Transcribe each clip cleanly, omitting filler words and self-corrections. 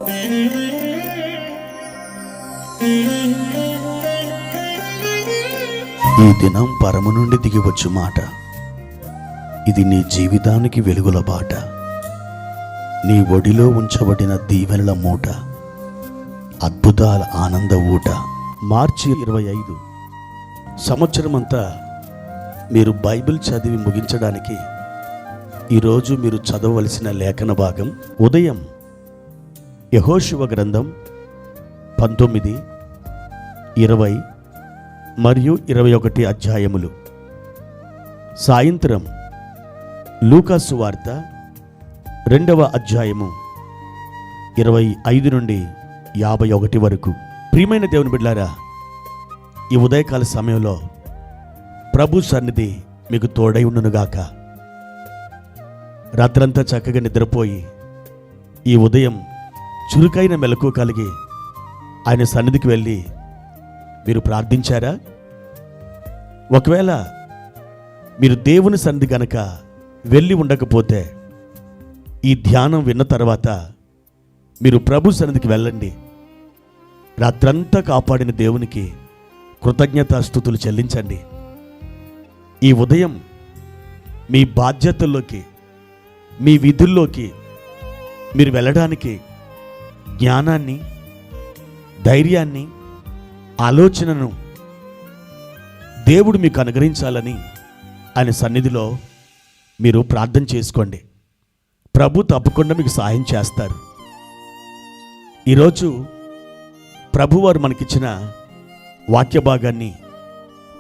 ఈ దినం పరము నుండి దిగివచ్చు మాట, ఇది నీ జీవితానికి వెలుగుల బాట, నీ ఒడిలో ఉంచబడిన దీవెనల మూట, అద్భుతాల ఆనంద ఊట. మార్చి 25 సంవత్సరమంతా మీరు బైబిల్ చదివి ముగించడానికి ఈరోజు మీరు చదవవలసిన లేఖన భాగం ఉదయం యెహోషువ గ్రంథం 19, 20 మరియు 21 అధ్యాయములు. సాయంత్రం లూకాసు వార్త 2వ అధ్యాయము 25 నుండి 51 వరకు. ప్రియమైన దేవుని బిడ్డలారా, ఈ ఉదయకాల సమయంలో ప్రభు సన్నిధి మీకు తోడై ఉండునుగాక. రాత్రంతా చక్కగా నిద్రపోయి ఈ ఉదయం చురుకైన మెలకు కలిగి ఆయన సన్నిధికి వెళ్ళి మీరు ప్రార్థించారా? ఒకవేళ మీరు దేవుని సన్నిధి గనక వెళ్ళి ఉండకపోతే ఈ ధ్యానం విన్న తర్వాత మీరు ప్రభు సన్నిధికి వెళ్ళండి. రాత్రంతా కాపాడిన దేవునికి కృతజ్ఞతాస్తుతులు చెల్లించండి. ఈ ఉదయం మీ బాధ్యతల్లోకి, మీ విధుల్లోకి మీరు వెళ్ళడానికి జ్ఞానాన్ని, ధైర్యాన్ని, ఆలోచనను దేవుడు మీకు అనుగ్రహించాలని ఆయన సన్నిధిలో మీరు ప్రార్థన చేసుకోండి. ప్రభు తప్పకుండా మీకు సహాయం చేస్తారు. ఈరోజు ప్రభువారు మనకిచ్చిన వాక్య భాగాన్ని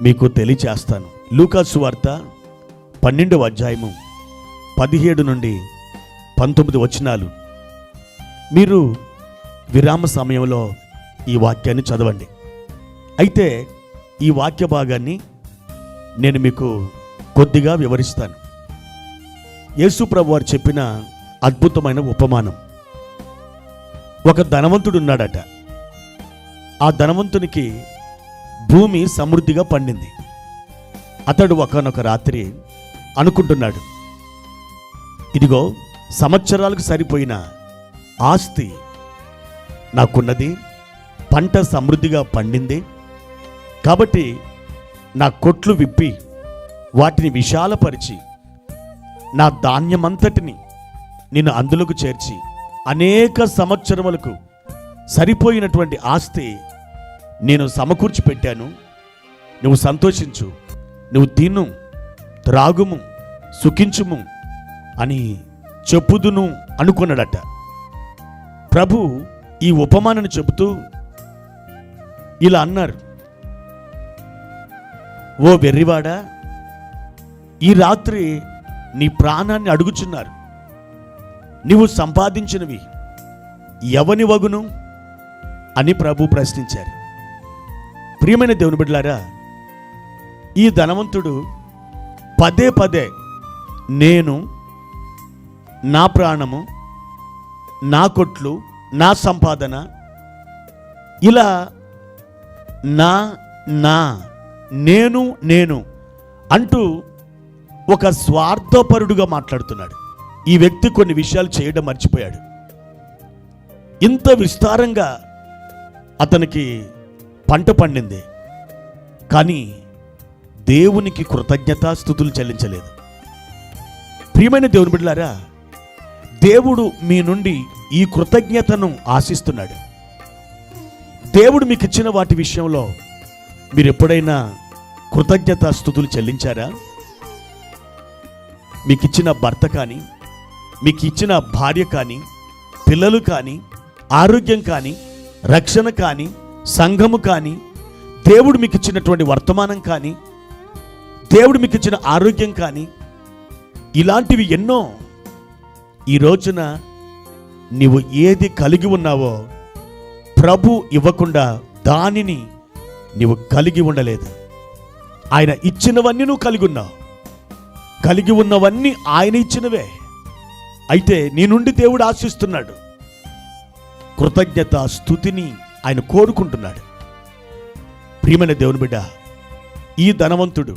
మీకు తెలియచేస్తాను. లూకాసు వార్త 12వ అధ్యాయము 17 నుండి 19 వచనాలు. మీరు విరామ సమయంలో ఈ వాక్యాన్ని చదవండి. అయితే ఈ వాక్య భాగాన్ని నేను మీకు కొద్దిగా వివరిస్తాను. యేసు ప్రభు వారు చెప్పిన అద్భుతమైన ఉపమానం. ఒక ధనవంతుడు ఉన్నాడట. ఆ ధనవంతునికి భూమి సమృద్ధిగా పండింది. అతడు ఒకానొక రాత్రి అనుకుంటున్నాడు, ఇదిగో సంవత్సరాలకు సరిపోయిన ఆస్తి నాకున్నది, పంట సమృద్ధిగా పండింది, కాబట్టి నా కొట్లు విప్పి వాటిని విశాలపరిచి నా ధాన్యమంతటిని నేను అందులోకి చేర్చి అనేక సంవత్సరములకు సరిపోయినటువంటి ఆస్తి నేను సమకూర్చి పెట్టాను, నువ్వు సంతోషించు, నువ్వు తిను, త్రాగుము, సుఖించుము అని చెప్పుదును అనుకున్నాడట. ప్రభు ఈ ఉపమానాన్ని చెబుతూ ఇలా అన్నారు, ఓ వెర్రివాడా, ఈ రాత్రి నీ ప్రాణాన్ని అడుగుచున్నారు. నీవు సంపాదించినవి ఎవని వగును అని ప్రభు ప్రశ్నించారు. ప్రియమైన దేవుని బిడ్డలారా, ఈ ధనవంతుడు పదే పదే నేను, నా ప్రాణము, నా కొట్లు, నా సంపాదన, ఇలా నా నా నేను నేను అంటూ ఒక స్వార్థపరుడుగా మాట్లాడుతున్నాడు. ఈ వ్యక్తి కొన్ని విషయాలు చేయడం మర్చిపోయాడు. ఇంత విస్తారంగా అతనికి పంట పండింది, కానీ దేవునికి కృతజ్ఞతాస్తుతులు చెల్లించలేదు. ప్రియమైన దేవుని బిడ్డలారా, దేవుడు మీ నుండి ఈ కృతజ్ఞతను ఆశిస్తున్నాడు. దేవుడు మీకు ఇచ్చిన వాటి విషయంలో మీరు ఎప్పుడైనా కృతజ్ఞతాస్తుతులు చెల్లించారా? మీకు ఇచ్చిన భర్త కానీ, మీకు ఇచ్చిన భార్య కానీ, పిల్లలు కానీ, ఆరోగ్యం కానీ, రక్షణ కానీ, సంఘము కానీ, దేవుడు మీకు ఇచ్చినటువంటి వర్తమానం కానీ, దేవుడు మీకు ఇచ్చిన ఆరోగ్యం కానీ, ఇలాంటివి ఎన్నో. ఈ రోజున నీవు ఏది కలిగి ఉన్నావో ప్రభు ఇవ్వకుండా దానిని నీవు కలిగి ఉండలేదు. ఆయన ఇచ్చినవన్నీ నువ్వు కలిగి ఉన్నావు. కలిగి ఉన్నవన్నీ ఆయన ఇచ్చినవే. అయితే నీ నుండి దేవుడు ఆశిస్తున్నాడు. కృతజ్ఞత స్తుతిని ఆయన కోరుకుంటున్నాడు. ప్రియమైన దేవుని బిడ్డ, ఈ ధనవంతుడు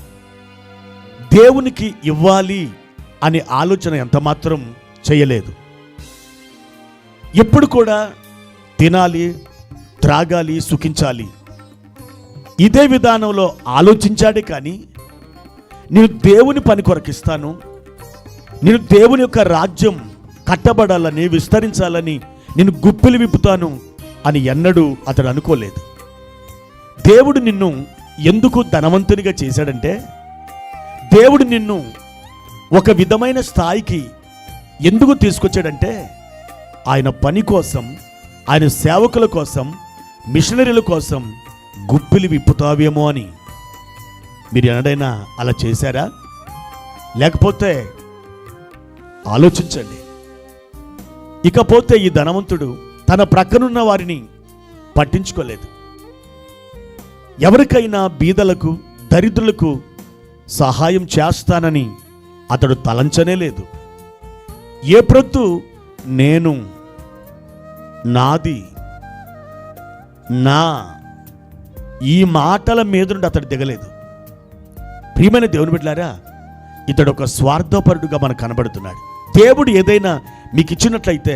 దేవునికి ఇవ్వాలి అనే ఆలోచన ఎంతమాత్రం చేయలేదు. ఎప్పుడు కూడా తినాలి, త్రాగాలి, సుఖించాలి. ఇదే విధానంలో ఆలోచించాడే కానీ నేను దేవుని పని కొరకిస్తాను, నేను దేవుని యొక్క రాజ్యం కట్టబడాలని, విస్తరించాలని నేను గుప్పిలు విప్పుతాను అని ఎన్నడూ అతడు అనుకోలేదు. దేవుడు నిన్ను ఎందుకు ధనవంతునిగా చేశాడంటే, దేవుడు నిన్ను ఒక విధమైన స్థాయికి ఎందుకు తీసుకొచ్చాడంటే, ఆయన పని కోసం, ఆయన సేవకుల కోసం, మిషనరీల కోసం గుప్పిలు విప్పుతావేమో అని. మీరు ఎన్నడైనా అలా చేశారా? లేకపోతే ఆలోచించండి. ఇకపోతే ఈ ధనవంతుడు తన ప్రక్కనున్న వారిని పట్టించుకోలేదు. ఎవరికైనా బీదలకు, దరిద్రులకు సహాయం చేస్తానని అతడు తలంచనే లేదు. ఏ ప్రొద్దు నేను, నాది, నా ఈ మాటల మీద నుండి అతడు దిగలేదు. ప్రియమైన దేవుని బిడ్డలారా, ఇతడు ఒక స్వార్థపరుడుగా మనకు కనబడుతున్నాడు. దేవుడు ఏదైనా మీకు ఇచ్చినట్లయితే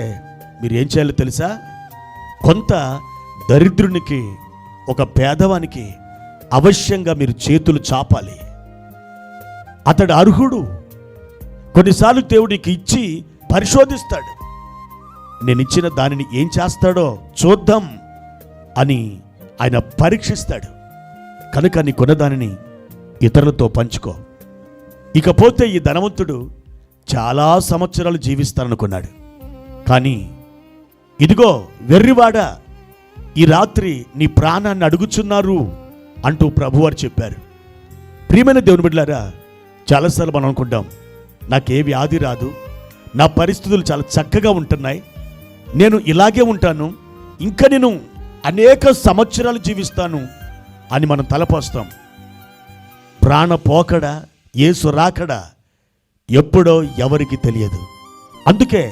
మీరు ఏం చేయాలో తెలుసా? కొంత దరిద్రునికి, ఒక పేదవానికి అవశ్యంగా మీరు చేతులు చాపాలి. అతడు అర్హుడు. కొన్నిసార్లు దేవుడికి ఇచ్చి పరిశోధిస్తాడు. నేను ఇచ్చిన దానిని ఏం చేస్తాడో చూద్దాం అని ఆయన పరీక్షిస్తాడు. కనుక నీకున్న దానిని ఇతరులతో పంచుకో. ఇకపోతే ఈ ధనవంతుడు చాలా సంవత్సరాలు జీవిస్తాననుకున్నాడు. కానీ ఇదిగో వెర్రివాడా, ఈ రాత్రి నీ ప్రాణాన్ని అడుగుచున్నారు అంటూ ప్రభువారు చెప్పారు. ప్రియమైన దేవుని బిడ్డలారా, చాలాసార్లు మనం అనుకుంటాం, నాకే వ్యాధి రాదు, నా పరిస్థితులు చాలా చక్కగా ఉంటున్నాయి, నేను ఇలాగే ఉంటాను, ఇంకా నేను అనేక సంవత్సరాలు జీవిస్తాను అని మనం తలపోస్తాం. ప్రాణ పోకడ, యేసు రాకడ ఎప్పుడో ఎవరికి తెలియదు. అందుకే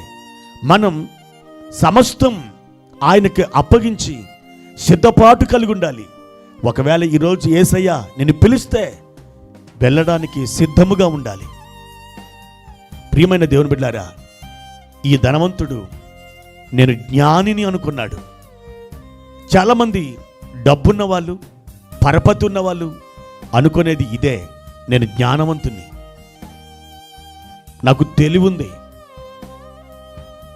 మనం సమస్తం ఆయనకి అప్పగించి సిద్ధపాటు కలిగి ఉండాలి. ఒకవేళ ఈరోజు యేసయ్య నిన్ను పిలిస్తే వెళ్ళడానికి సిద్ధముగా ఉండాలి. ప్రియమైన దేవుని బిడ్డలారా, ఈ ధనవంతుడు నేను జ్ఞానిని అనుకున్నాడు. చాలామంది డబ్బున్న వాళ్ళు, పరపతి ఉన్నవాళ్ళు అనుకునేది ఇదే, నేను జ్ఞానవంతుని, నాకు తెలివి ఉంది,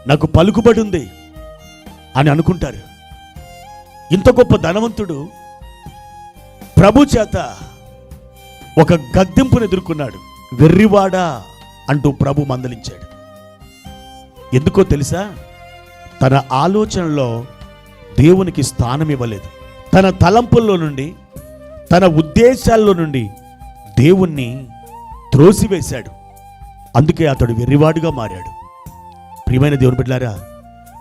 నాకు పలుకుబడి ఉంది అని అనుకుంటారు. ఇంత గొప్ప ధనవంతుడు ప్రభు చేత ఒక గద్దింపును ఎదుర్కొన్నాడు. వెర్రివాడా అంటూ ప్రభు మందలించాడు. ఎందుకో తెలుసా? తన ఆలోచనలో దేవునికి స్థానం ఇవ్వలేదు. తన తలంపుల్లో నుండి, తన ఉద్దేశాల్లో నుండి దేవుణ్ణి త్రోసివేశాడు. అందుకే అతడు వెర్రివాడుగా మారాడు. ప్రియమైన దేవుని బిడ్డలారా,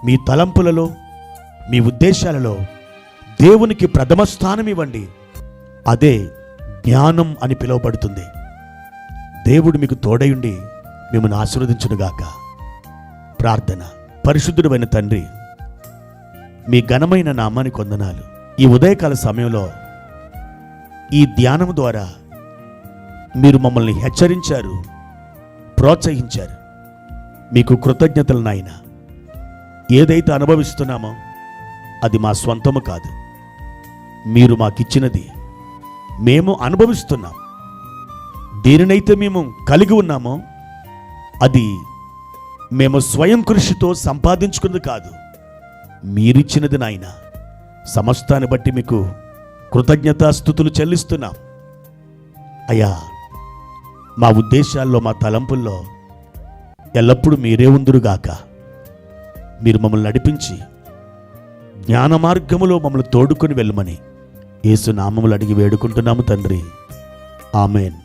మీ తలంపులలో, మీ ఉద్దేశాలలో దేవునికి ప్రథమ స్థానం ఇవ్వండి. అదే జ్ఞానం అని పిలువబడుతుంది. దేవుడు మీకు తోడయుండి మిమ్మల్ని ఆశీర్వదించునుగాక. ప్రార్థన. పరిశుద్ధుడైన తండ్రి, మీ ఘనమైన నామానికి వందనాలు. ఈ ఉదయకాల సమయంలో ఈ ధ్యానం ద్వారా మీరు మమ్మల్ని హెచ్చరించారు, ప్రోత్సహించారు. మీకు కృతజ్ఞతలు నాయన. ఏదైతే అనుభవిస్తున్నామో అది మా స్వంతము కాదు, మీరు మాకిచ్చినది. మేము అనుభవిస్తున్నాం. దేనినైతే మేము కలిగి ఉన్నామో అది మేము స్వయం కృషితో సంపాదించుకున్నది కాదు, మీరిచ్చినది నాయన. సమస్తాన్ని బట్టి మీకు కృతజ్ఞతాస్తుతులు చెల్లిస్తున్నాం. అయ్యా, మా ఉద్దేశాల్లో, మా తలంపుల్లో ఎల్లప్పుడూ మీరే ఉందురుగాక. మీరు మమ్మల్ని నడిపించి జ్ఞాన మార్గములో మమ్మల్ని తోడుకొని వెళ్ళమని యేసు నామములు అడిగి వేడుకుంటున్నాము తండ్రి. ఆమెన్.